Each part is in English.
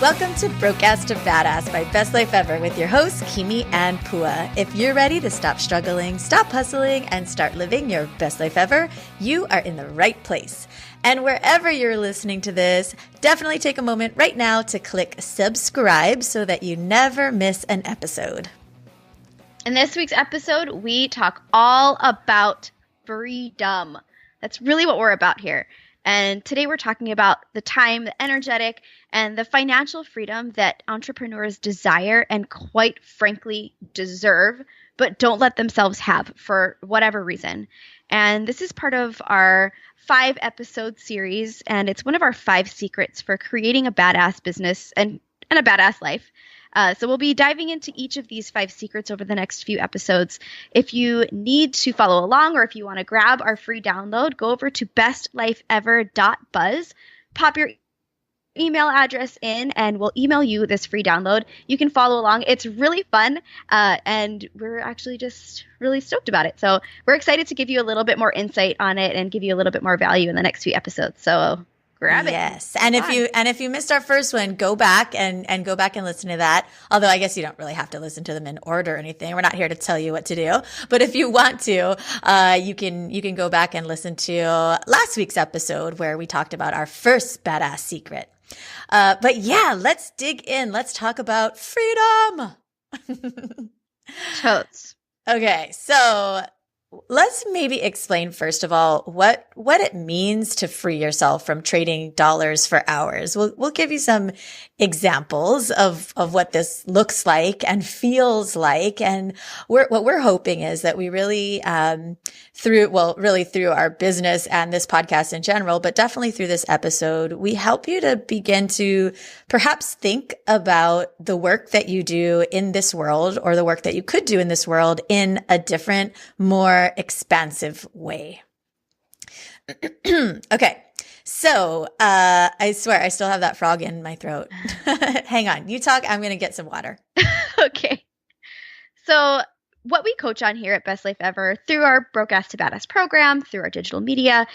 Welcome to Broadcast to Badass by Best Life Ever with your hosts, Kimi and Pua. If you're ready to stop struggling, stop hustling, and start living your best life ever, you are in the right place. And wherever you're listening to this, definitely take a moment right now to click subscribe so that you never miss an episode. In this week's episode, we talk all about freedom. That's really what we're about here. And today we're talking about the time, the energetic, and the financial freedom that entrepreneurs desire and quite frankly deserve, but don't let themselves have for whatever reason. And this is part of our 5-episode series, and it's one of our 5 secrets for creating a badass business and a badass life. So we'll be diving into each of these 5 secrets over the next few episodes. If you need to follow along or if you want to grab our free download, go over to bestlifeever.buzz, pop your email address in, and we'll email you this free download. You can follow along. It's really fun, and we're actually just really stoked about it. So we're excited to give you a little bit more insight on it and give you a little bit more value in the next few episodes. So grab it. Yes. And if you missed our first one, go back and listen to that. Although I guess you don't really have to listen to them in order or anything. We're not here to tell you what to do. But if you want to, you can go back and listen to last week's episode where we talked about our first badass secret. But yeah, let's dig in. Let's talk about freedom. Totes. Okay. So let's maybe explain, first of all, what it means to free yourself from trading dollars for hours. We'll give you some examples of what this looks like and feels like. And what we're hoping is that we really, through our business and this podcast in general, but definitely through this episode, we help you to begin to perhaps think about the work that you do in this world or the work that you could do in this world in a different, more expansive way. Okay. So, I swear I still have that frog in my throat. Hang on. You talk. I'm going to get some water. Okay. So what we coach on here at Best Life Ever through our Broadcast to Badass program, through our digital media,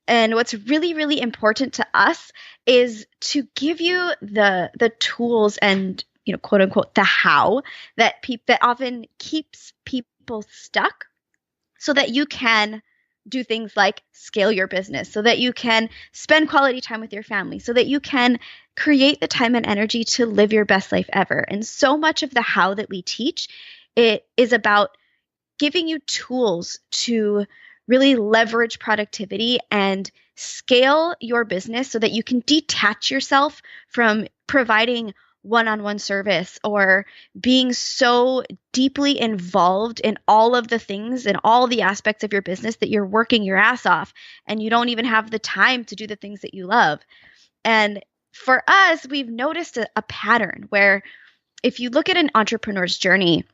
and what's really, really important to us is to give you the tools and, quote unquote, the how that often keeps people stuck so that you can do things like scale your business, so that you can spend quality time with your family, so that you can create the time and energy to live your best life ever. And so much of the how that we teach, it is about giving you tools to really leverage productivity and scale your business so that you can detach yourself from providing one-on-one service or being so deeply involved in all of the things and all the aspects of your business that you're working your ass off and you don't even have the time to do the things that you love. And for us, we've noticed a pattern where if you look at an entrepreneur's journey,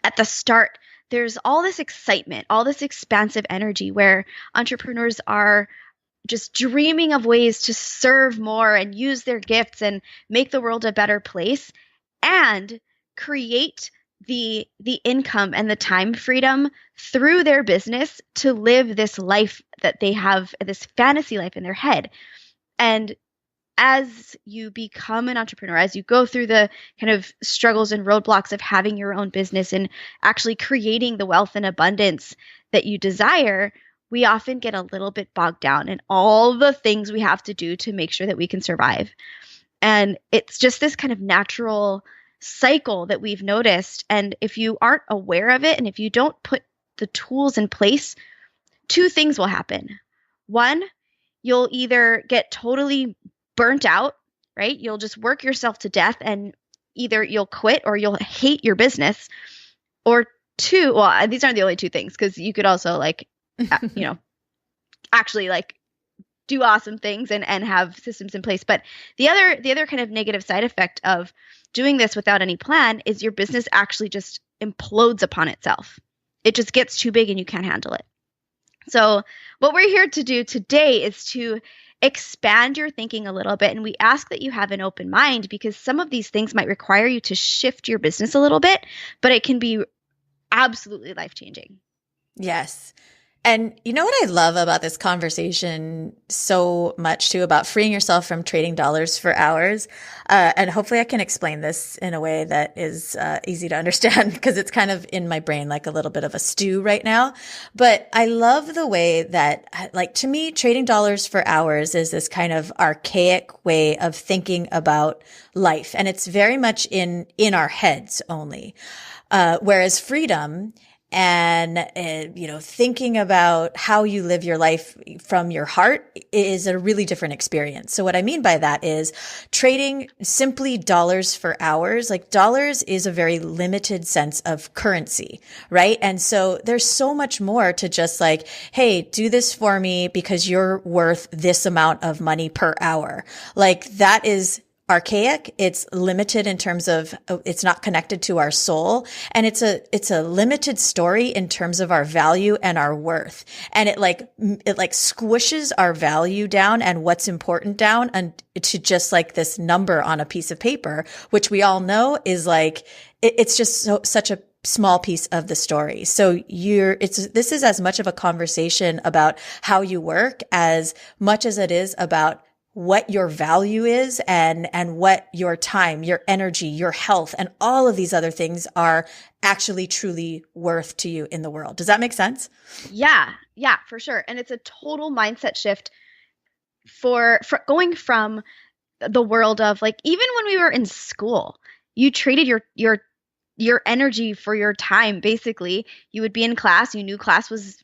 at the start, there's all this excitement, all this expansive energy where entrepreneurs are just dreaming of ways to serve more and use their gifts and make the world a better place and create the income and the time freedom through their business to live this life that they have, this fantasy life in their head. And as you become an entrepreneur, as you go through the kind of struggles and roadblocks of having your own business and actually creating the wealth and abundance that you desire, we often get a little bit bogged down in all the things we have to do to make sure that we can survive. And it's just this kind of natural cycle that we've noticed. And if you aren't aware of it, and if you don't put the tools in place, 2 things will happen. One, you'll either get totally burnt out, right? You'll just work yourself to death and either you'll quit or you'll hate your business. Or 2, well, these aren't the only 2 things, because you could also actually do awesome things and have systems in place. But the other kind of negative side effect of doing this without any plan is your business actually just implodes upon itself. It just gets too big and you can't handle it. So what we're here to do today is to expand your thinking a little bit. And we ask that you have an open mind because some of these things might require you to shift your business a little bit, but it can be absolutely life-changing. Yes. And you know what I love about this conversation so much too, about freeing yourself from trading dollars for hours. And hopefully I can explain this in a way that is easy to understand because it's kind of in my brain like a little bit of a stew right now. But I love the way that, like, to me, trading dollars for hours is this kind of archaic way of thinking about life. And it's very much in our heads only. Whereas freedom and, thinking about how you live your life from your heart is a really different experience. So what I mean by that is trading simply dollars for hours. Like, dollars is a very limited sense of currency, right? And so there's so much more to just like, hey, do this for me because you're worth this amount of money per hour. Like, that is archaic. It's limited in terms of it's not connected to our soul, and it's a limited story in terms of our value and our worth. And it squishes our value down and what's important down and to just like this number on a piece of paper, which we all know is like it's just such a small piece of the story. So this is as much of a conversation about how you work as much as it is about what your value is and what your time, your energy, your health, and all of these other things are actually truly worth to you in the world. Does that make sense? Yeah, for sure. And it's a total mindset shift for going from the world of like, even when we were in school, you traded your energy for your time. Basically, you would be in class, you knew class was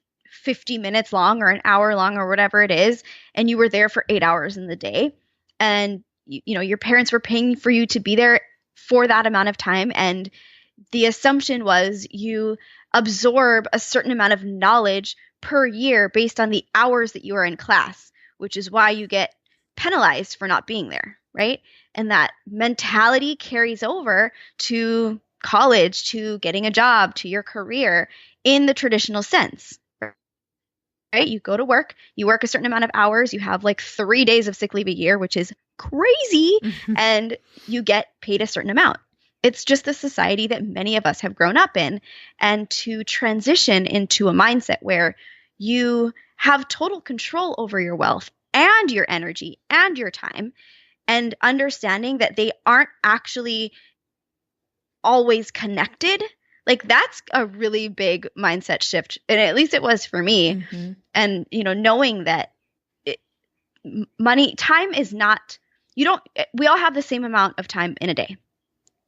50 minutes long or an hour long or whatever it is, and you were there for 8 hours in the day, and your parents were paying for you to be there for that amount of time, and the assumption was you absorb a certain amount of knowledge per year based on the hours that you are in class, which is why you get penalized for not being there, right? And that mentality carries over to college, to getting a job, to your career in the traditional sense. Right? You go to work, you work a certain amount of hours, you have like 3 days of sick leave a year, which is crazy, and you get paid a certain amount. It's just the society that many of us have grown up in. And to transition into a mindset where you have total control over your wealth and your energy and your time, and understanding that they aren't actually always connected. Like, that's a really big mindset shift. And at least it was for me. Mm-hmm. And, knowing that time is not, we all have the same amount of time in a day.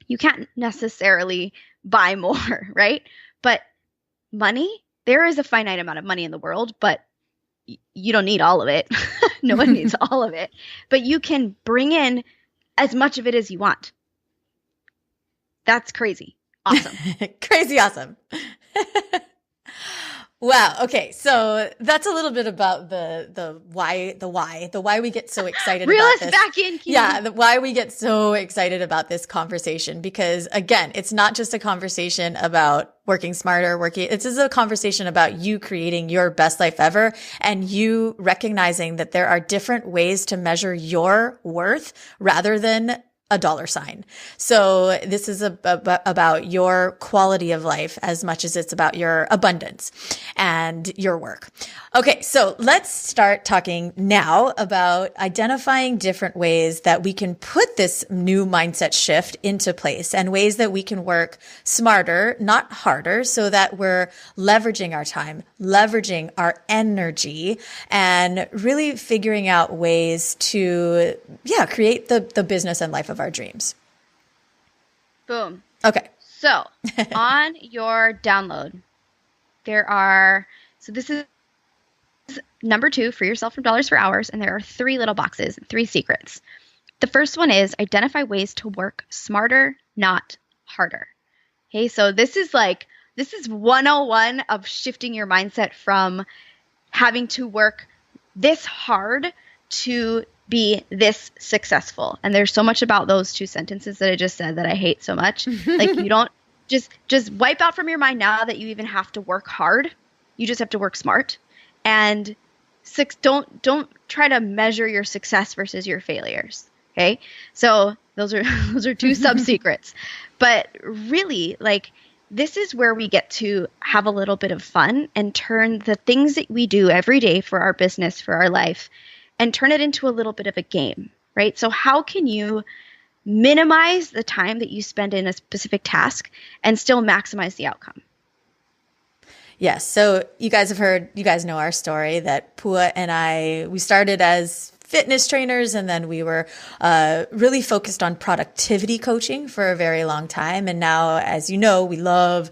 You can't necessarily buy more, right? But money, there is a finite amount of money in the world, but you don't need all of it. No one needs all of it. But you can bring in as much of it as you want. That's crazy. Awesome. Crazy awesome. Wow. Okay. So that's a little bit about the why we get so excited Reel about us this. back in, Kim. Yeah. Why we get so excited about this conversation, because again, it's not just a conversation about working smarter, this is a conversation about you creating your best life ever and you recognizing that there are different ways to measure your worth rather than a dollar sign. So this is about your quality of life as much as it's about your abundance and your work. Okay, so let's start talking now about identifying different ways that we can put this new mindset shift into place and ways that we can work smarter, not harder, so that we're leveraging our time, leveraging our energy, and really figuring out ways to, create the business and life of our dreams. Boom. Okay. So on your download, this is number 2, free yourself from dollars for hours. And there are 3 little boxes, 3 secrets. The first one is identify ways to work smarter, not harder. Okay. So this is 101 of shifting your mindset from having to work this hard to be this successful. And there's so much about those 2 sentences that I just said that I hate so much. Like, you don't just wipe out from your mind now that you even have to work hard. You just have to work smart. And don't try to measure your success versus your failures. Okay? So those are 2 sub secrets. But really, like, this is where we get to have a little bit of fun and turn the things that we do every day for our business, for our life, and turn it into a little bit of a game, right? So how can you minimize the time that you spend in a specific task and still maximize the outcome? Yes. So you guys know our story that Pua and we started as fitness trainers, and then we were really focused on productivity coaching for a very long time. And now, as you know, we love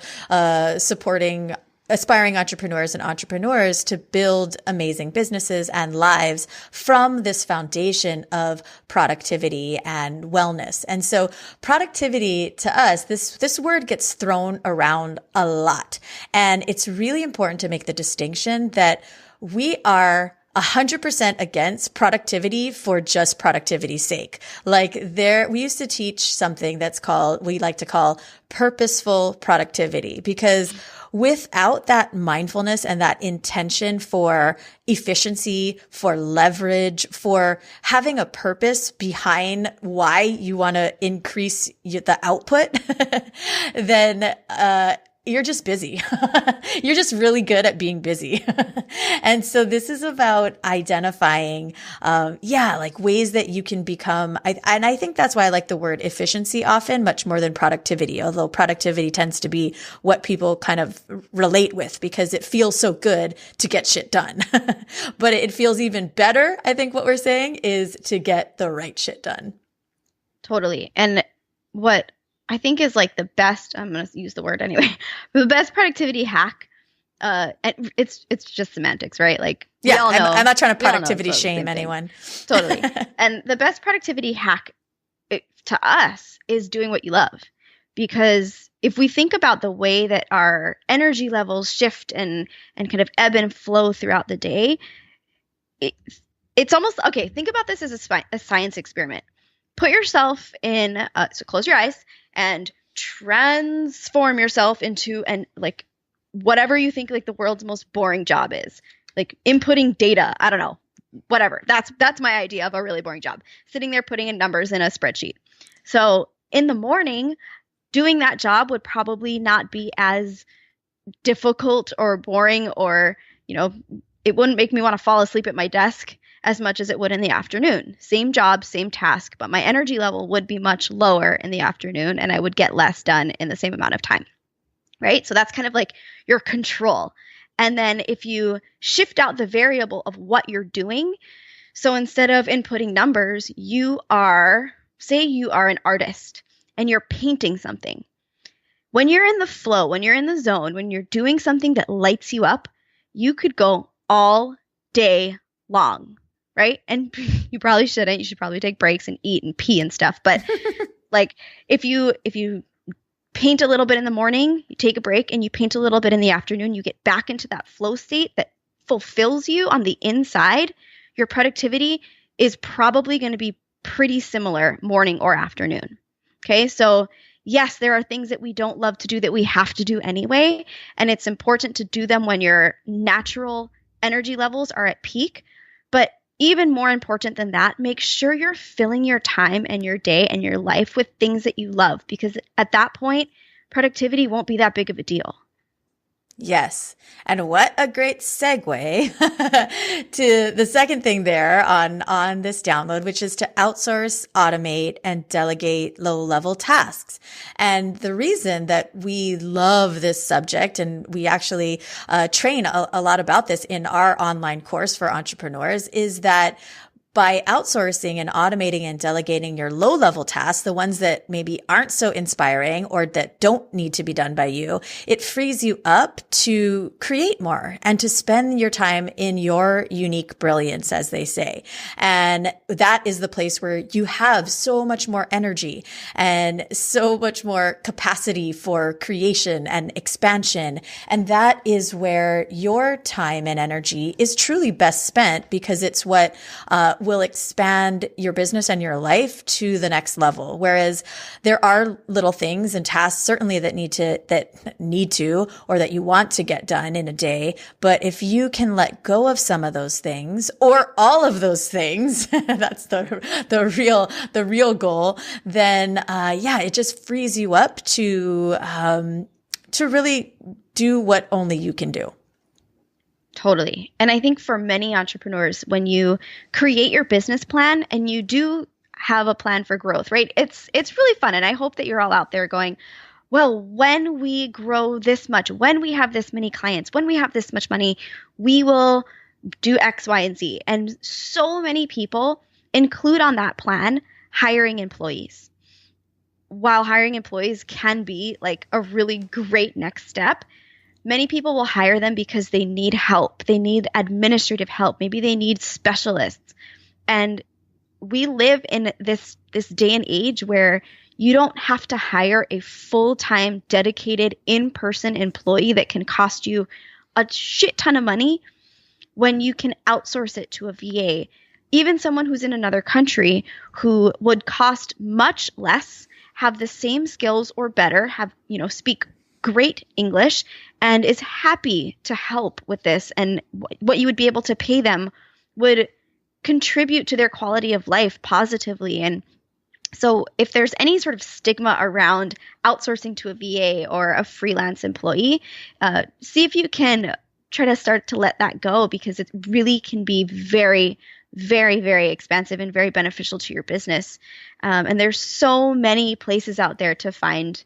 supporting aspiring entrepreneurs and entrepreneurs to build amazing businesses and lives from this foundation of productivity and wellness. And so productivity to us, this word gets thrown around a lot. And it's really important to make the distinction that we are 100% against productivity for just productivity's sake. We used to teach something we like to call purposeful productivity, because without that mindfulness and that intention for efficiency, for leverage, for having a purpose behind why you want to increase the output, then, you're just busy. You're just really good at being busy. And so this is about identifying, ways that you can become, and I think that's why I like the word efficiency often much more than productivity, although productivity tends to be what people kind of relate with because it feels so good to get shit done. But it feels even better, I think what we're saying, is to get the right shit done. Totally. And what I think is like the best, I'm going to use the word anyway, the best productivity hack, it's just semantics, right? Like, we all know, I'm not trying to productivity shame anyone. Totally. And the best productivity hack to us is doing what you love. Because if we think about the way that our energy levels shift and kind of ebb and flow throughout the day, it's almost, okay, think about this as a science experiment. Put yourself in, so close your eyes and transform yourself into whatever you think like the world's most boring job is, like inputting data. I don't know, whatever. That's my idea of a really boring job, sitting there putting in numbers in a spreadsheet. So in the morning, doing that job would probably not be as difficult or boring, or, it wouldn't make me want to fall asleep at my desk as much as it would in the afternoon. Same job, same task, but my energy level would be much lower in the afternoon and I would get less done in the same amount of time, right? So that's kind of like your control. And then if you shift out the variable of what you're doing, so instead of inputting numbers, say you are an artist and you're painting something. When you're in the flow, when you're in the zone, when you're doing something that lights you up, you could go all day long. Right? And you probably shouldn't. You should probably take breaks and eat and pee and stuff. But like if you paint a little bit in the morning, you take a break and you paint a little bit in the afternoon, you get back into that flow state that fulfills you on the inside, your productivity is probably going to be pretty similar morning or afternoon. Okay? So yes, there are things that we don't love to do that we have to do anyway. And it's important to do them when your natural energy levels are at peak. But even more important than that, make sure you're filling your time and your day and your life with things that you love, because at that point, productivity won't be that big of a deal. Yes. And what a great segue to the second thing there on this download, which is to outsource, automate, and delegate low-level tasks. And the reason that we love this subject, and we actually train a lot about this in our online course for entrepreneurs, is that by outsourcing and automating and delegating your low-level tasks, the ones that maybe aren't so inspiring or that don't need to be done by you, it frees you up to create more and to spend your time in your unique brilliance, as they say. And that is the place where you have so much more energy and so much more capacity for creation and expansion. And that is where your time and energy is truly best spent, because it's what will expand your business and your life to the next level. Whereas there are little things and tasks certainly that need to, or that you want to get done in a day. But if you can let go of some of those things, or all of those things, that's the real goal, then, it just frees you up to, to really do what only you can do. Totally. And I think for many entrepreneurs, when you create your business plan and you do have a plan for growth, right? It's really fun. And I hope that you're all out there going, well, when we grow this much, when we have this many clients, when we have this much money, we will do X, Y, and Z. And so many people include on that plan hiring employees. While hiring employees can be like a really great next step, many people will hire them because they need help. They need administrative help. Maybe they need specialists. And we live in this day and age where you don't have to hire a full-time, dedicated, in-person employee that can cost you a shit ton of money when you can outsource it to a VA. Even someone who's in another country who would cost much less, have the same skills or better, speak great English, and is happy to help with this. And what you would be able to pay them would contribute to their quality of life positively. And so if there's any sort of stigma around outsourcing to a VA or a freelance employee, see if you can try to start to let that go, because it really can be very, very, very expensive and very beneficial to your business. And there's so many places out there to find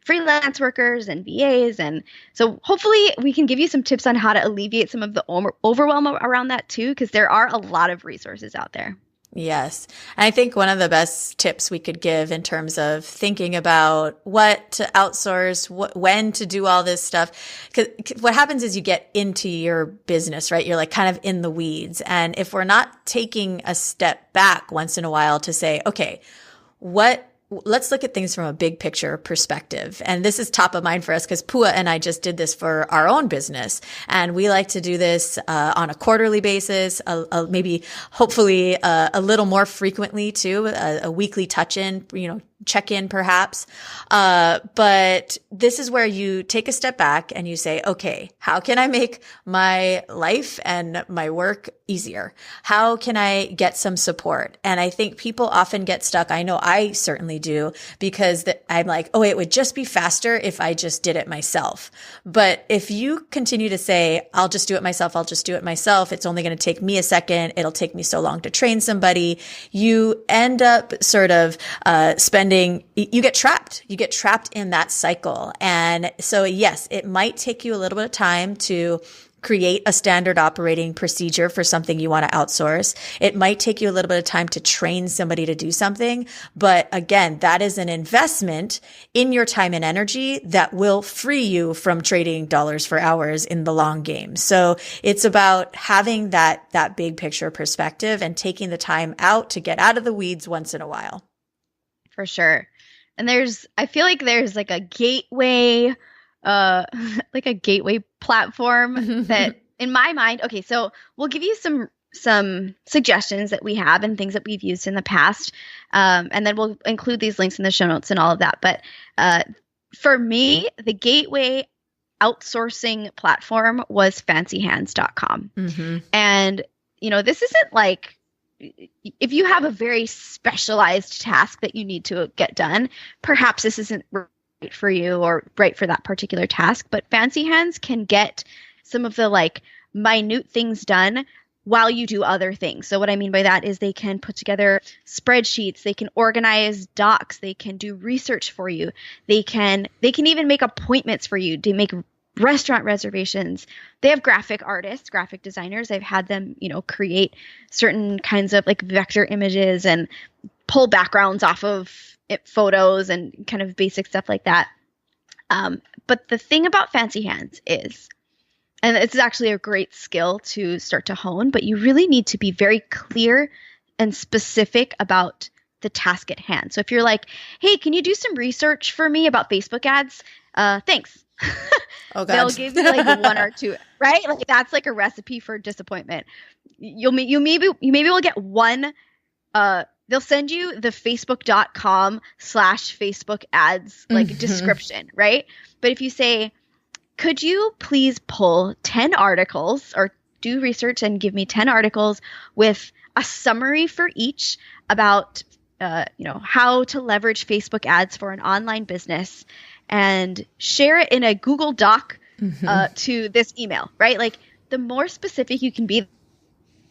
freelance workers and VAs. And so hopefully we can give you some tips on how to alleviate some of the overwhelm around that too, because there are a lot of resources out there. Yes. And I think one of the best tips we could give in terms of thinking about what to outsource, when to do all this stuff, because what happens is you get into your business, right? You're like kind of in the weeds. And if we're not taking a step back once in a while to say, okay, let's look at things from a big picture perspective. And this is top of mind for us because Pua and I just did this for our own business. And we like to do this on a quarterly basis, maybe hopefully a little more frequently too, a weekly touch-in, check-in perhaps. But this is where you take a step back and you say, okay, how can I make my life and my work easier? How can I get some support? And I think people often get stuck. I know I certainly do, because I'm like, oh, it would just be faster if I just did it myself. But if you continue to say, I'll just do it myself, it's only going to take me a second, it'll take me so long to train somebody, you end up sort of you get trapped in that cycle. And so yes, it might take you a little bit of time to create a standard operating procedure for something you want to outsource. It might take you a little bit of time to train somebody to do something. But again, that is an investment in your time and energy that will free you from trading dollars for hours in the long game. So it's about having that big picture perspective and taking the time out to get out of the weeds once in a while. For sure. And I feel like there's like a gateway platform that in my mind, okay, so we'll give you some suggestions that we have and things that we've used in the past. And then we'll include these links in the show notes and all of that. But for me, the gateway outsourcing platform was fancyhands.com. Mm-hmm. And, this isn't like, if you have a very specialized task that you need to get done, perhaps this isn't right for you or right for that particular task, but Fancy Hands can get some of the like minute things done while you do other things. So what I mean by that is they can put together spreadsheets, they can organize docs, they can do research for you. They can even make appointments for you. They make restaurant reservations. They have graphic artists, graphic designers. I've had them, create certain kinds of like vector images and pull backgrounds off of photos and kind of basic stuff like that. But the thing about Fancy Hands is, and it's actually a great skill to start to hone, but you really need to be very clear and specific about the task at hand. So if you're like, hey, can you do some research for me about Facebook ads? Thanks. Oh, God. They'll give you like one or two, right? Like that's like a recipe for disappointment. You maybe will get one. They'll send you the facebook.com/Facebook ads like description, right? But if you say, could you please pull 10 articles or do research and give me 10 articles with a summary for each about how to leverage Facebook ads for an online business, and share it in a Google Doc to this email, right? Like the more specific you can be,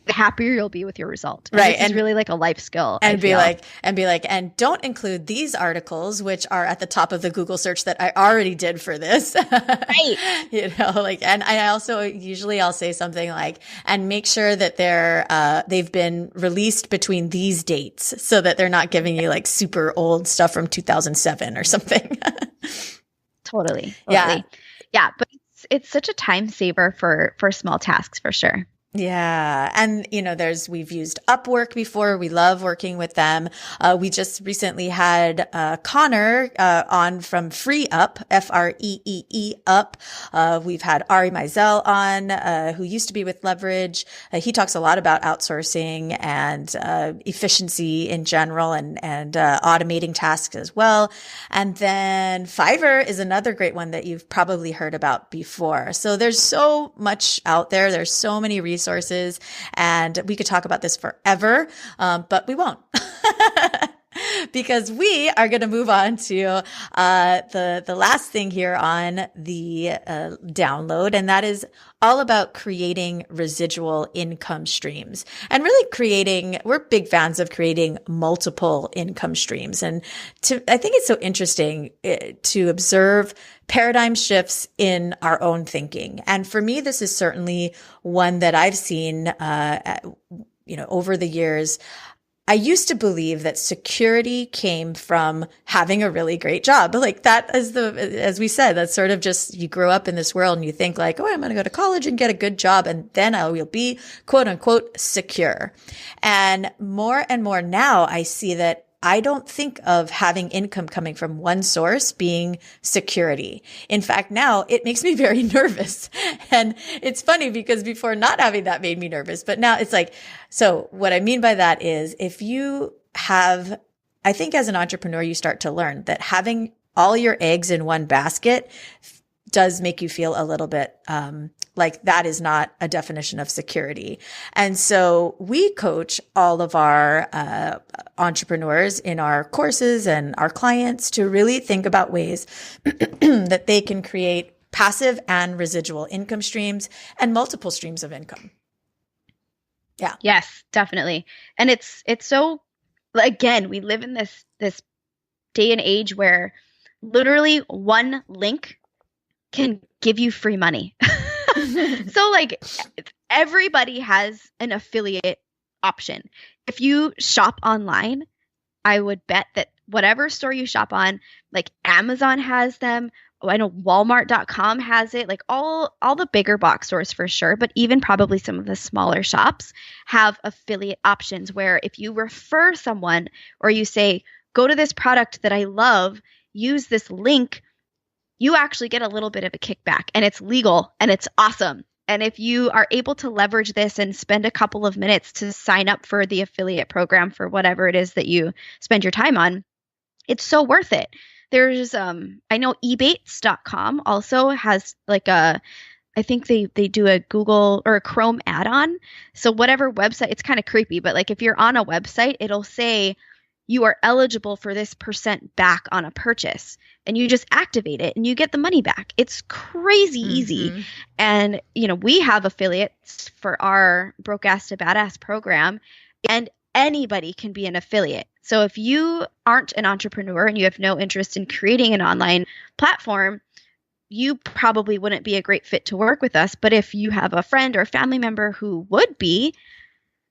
the happier you'll be with your result. And right. This is really like a life skill. And be like, and don't include these articles, which are at the top of the Google search that I already did for this. Right. You know, like, and I also usually I'll say something like, and make sure that they've been released between these dates so that they're not giving you like super old stuff from 2007 or something. Totally. Yeah. Yeah. But it's such a time saver for small tasks for sure. Yeah. And, you know, we've used Upwork before. We love working with them. We just recently had, Connor, on from Free Up, Freee Up. We've had Ari Mizell on, who used to be with Leverage. He talks a lot about outsourcing and, efficiency in general and automating tasks as well. And then Fiverr is another great one that you've probably heard about before. So there's so much out there. There's so many resources, and we could talk about this forever, but we won't. Because we are going to move on to the last thing here on the download, and that is all about creating residual income streams and really we're big fans of creating multiple income streams. And I think it's so interesting to observe paradigm shifts in our own thinking. And for me, this is certainly one that I've seen, over the years. I used to believe that security came from having a really great job. Like that is as we said, that's sort of just, you grow up in this world and you think like, oh, I'm going to go to college and get a good job and then I will be quote unquote secure. And more now I see that I don't think of having income coming from one source being security. In fact, now it makes me very nervous. And it's funny because before not having that made me nervous, but now it's like, so what I mean by that is if you have, I think as an entrepreneur, you start to learn that having all your eggs in one basket does make you feel a little bit like that is not a definition of security. And so we coach all of our entrepreneurs in our courses and our clients to really think about ways that they can create passive and residual income streams and multiple streams of income. Yeah. Yes, definitely. And it's so, again, we live in this day and age where literally one link can give you free money. So like everybody has an affiliate option. If you shop online, I would bet that whatever store you shop on, like Amazon has them. Oh, I know Walmart.com has it, like all the bigger box stores for sure, but even probably some of the smaller shops have affiliate options where if you refer someone or you say, go to this product that I love, use this link, you actually get a little bit of a kickback and it's legal and it's awesome. And if you are able to leverage this and spend a couple of minutes to sign up for the affiliate program for whatever it is that you spend your time on, it's so worth it. There's, I know ebates.com also has like I think they do a Google or a Chrome add-on. So whatever website, it's kind of creepy, but like if you're on a website, it'll say you are eligible for this % back on a purchase. And you just activate it and you get the money back. It's crazy easy. And, we have affiliates for our Broke Ass to Badass program, and anybody can be an affiliate. So if you aren't an entrepreneur and you have no interest in creating an online platform, you probably wouldn't be a great fit to work with us. But if you have a friend or a family member who would be,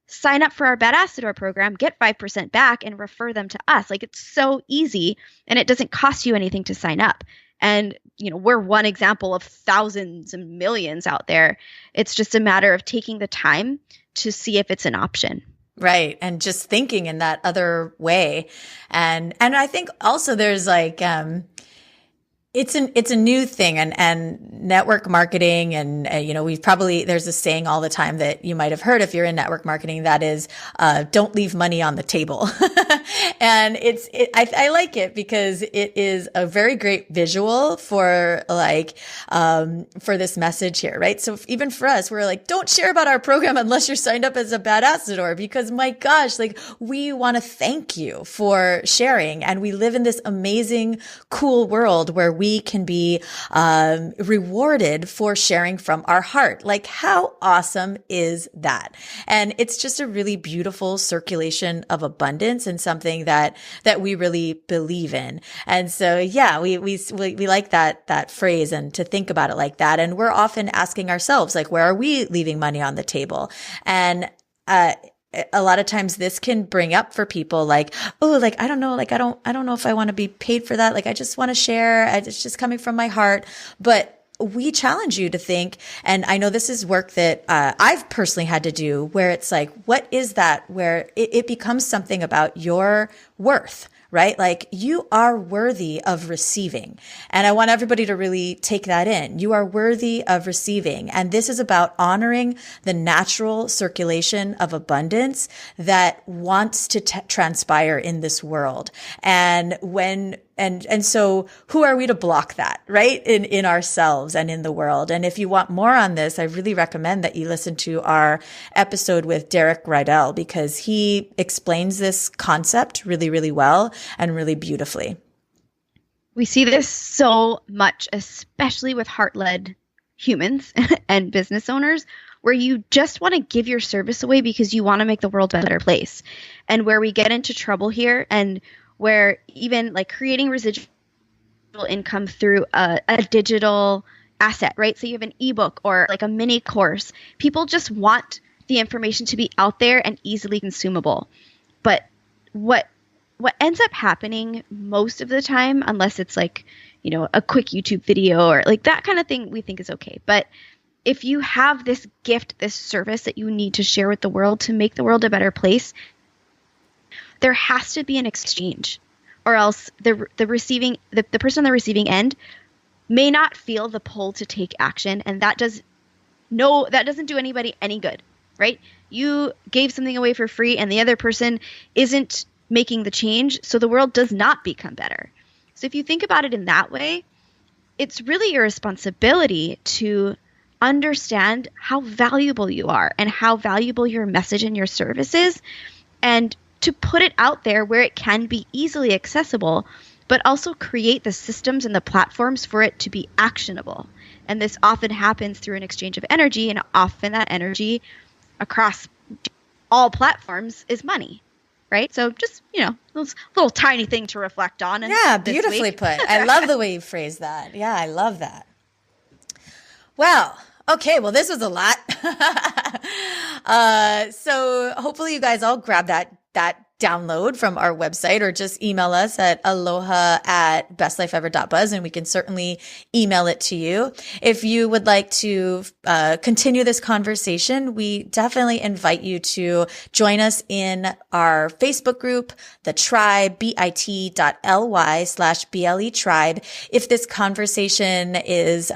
sign up for our Badass program, get 5% back, and refer them to us. Like it's so easy, and it doesn't cost you anything to sign up. And we're one example of thousands and millions out there. It's just a matter of taking the time to see if it's an option. Right. And just thinking in that other way. And I think also there's like, it's a new thing and network marketing and, there's a saying all the time that you might have heard if you're in network marketing that is, don't leave money on the table. And I like it because it is a very great visual for for this message here, right? So even for us, we're like, don't share about our program unless you're signed up as a Badass because my gosh, like we want to thank you for sharing. And we live in this amazing, cool world where we can be rewarded for sharing from our heart. Like, how awesome is that? And it's just a really beautiful circulation of abundance and something that we really believe in. And so, yeah, we like that phrase and to think about it like that. And we're often asking ourselves, like, where are we leaving money on the table? And, a lot of times this can bring up for people like, oh, like, I don't know, like, I don't know if I want to be paid for that. Like, I just want to share. It's just coming from my heart. But we challenge you to think, and I know this is work that I've personally had to do, where it's like, what is that? Where it becomes something about your worth, right? Like, you are worthy of receiving. And I want everybody to really take that in. You are worthy of receiving. And this is about honoring the natural circulation of abundance that wants to transpire in this world. And so who are we to block that, right? In ourselves and in the world. And if you want more on this, I really recommend that you listen to our episode with Derek Rydell, because he explains this concept really, really well and really beautifully. We see this so much, especially with heart-led humans and business owners, where you just want to give your service away because you want to make the world a better place. And where we get into trouble here, and where even like creating residual income through a digital asset, right? So you have an ebook or like a mini course. People just want the information to be out there and easily consumable. But what ends up happening most of the time, unless it's like, you know, a quick YouTube video or like that kind of thing, we think is okay. But if you have this gift, this service that you need to share with the world to make the world a better place, there has to be an exchange, or else the person on the receiving end may not feel the pull to take action, and that doesn't do anybody any good, right? You gave something away for free, and the other person isn't making the change, so the world does not become better. So if you think about it in that way, it's really your responsibility to understand how valuable you are and how valuable your message and your service is, and to put it out there where it can be easily accessible, but also create the systems and the platforms for it to be actionable. And this often happens through an exchange of energy, and often that energy across all platforms is money, right? So just, you know, those little tiny thing to reflect on. Yeah, beautifully put. I love the way you phrase that. Yeah, I love that. Well, okay, well, this was a lot. So hopefully you guys all grab that download from our website, or just email us at aloha@bestlifeever.buzz, and we can certainly email it to you. If you would like to continue this conversation, we definitely invite you to join us in our Facebook group, the Tribe, bit.ly/BLE Tribe. If this conversation is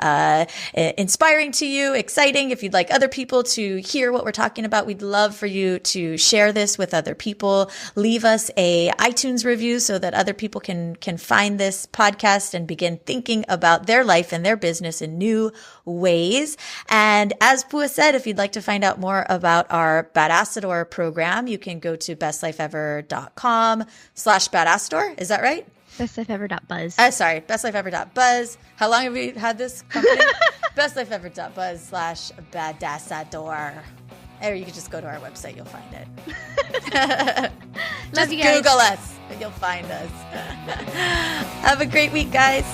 inspiring to you, exciting, if you'd like other people to hear what we're talking about, we'd love for you to share this with other people. Leave us a iTunes review so that other people can find this podcast and begin thinking about their life and their business in new ways. And as Pua said, if you'd like to find out more about our Badassador program, you can go to bestlifeever.com/Badassador. Is that right? Bestlifeever.buzz. Sorry, bestlifeever.buzz. How long have you had this company? bestlifeever.buzz/Badassador. Or you can just go to our website. You'll find it. Just Google us and you'll find us. Have a great week, guys.